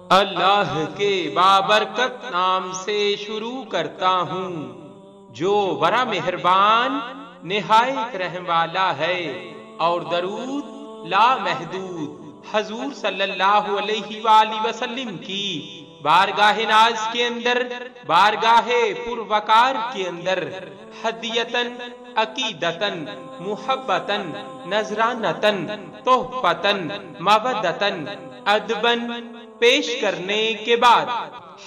اللہ کے بابرکت نام سے شروع کرتا ہوں جو بڑا مہربان نہایت رحم والا ہے، اور درود لا محدود حضور صلی اللہ علیہ وآلہ وسلم کی بارگاہ ناز کے اندر، بارگاہ پروقار کے اندر ہدیتن، عقیدتن، محبتن، نذرانتن، تحفتن، مودتن، ادبن پیش کرنے کے بعد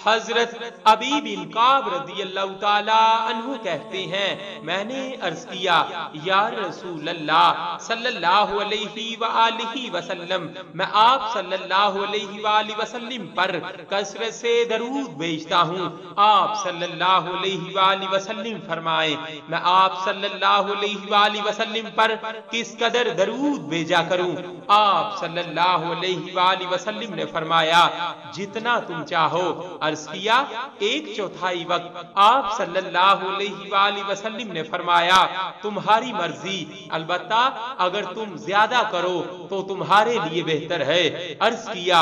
حضرت ابی بن کعب رضی اللہ تعالی عنہ کہتے ہیں، میں نے عرض کیا یا رسول اللہ صلی اللہ علیہ وآلہ وسلم، میں آپ صلی اللہ علیہ وآلہ وسلم پر کثرت سے درود بھیجتا ہوں، آپ صلی اللہ علیہ وآلہ وسلم فرمائیں میں آپ صلی اللہ علیہ وآلہ وسلم پر کس قدر درود بھیجا کروں؟ آپ صلی اللہ علیہ وآلہ وسلم نے فرمایا جتنا تم چاہو۔ عرض کیا 1/4 وقت؟ آپ صلی اللہ علیہ وآلہ وسلم نے فرمایا تمہاری مرضی، البتہ اگر تم زیادہ کرو تو تمہارے لیے بہتر ہے۔ عرض کیا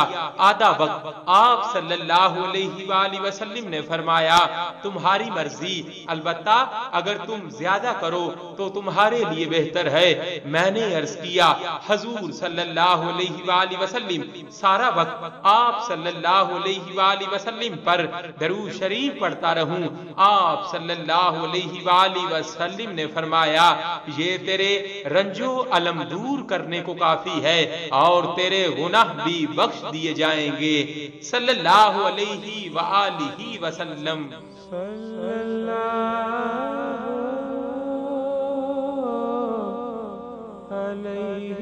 آدھا وقت؟ آپ صلی اللہ علیہ وآلہ وسلم نے فرمایا تمہاری مرضی، البتہ اگر تم زیادہ کرو تو تمہارے لیے بہتر ہے۔ میں نے عرض کیا حضور صلی اللہ علیہ وآلہ وسلم سارا وقت آپ صلی اللہ علیہ وآلہ وسلم پر درود شریف پڑھتا رہوں؟ آپ صلی اللہ علیہ وآلہ وسلم نے فرمایا یہ تیرے رنجو علم دور کرنے کو کافی ہے اور تیرے گناہ بھی بخش دیے جائیں گے۔ صلی اللہ علیہ وآلہ وسلم۔ علیہ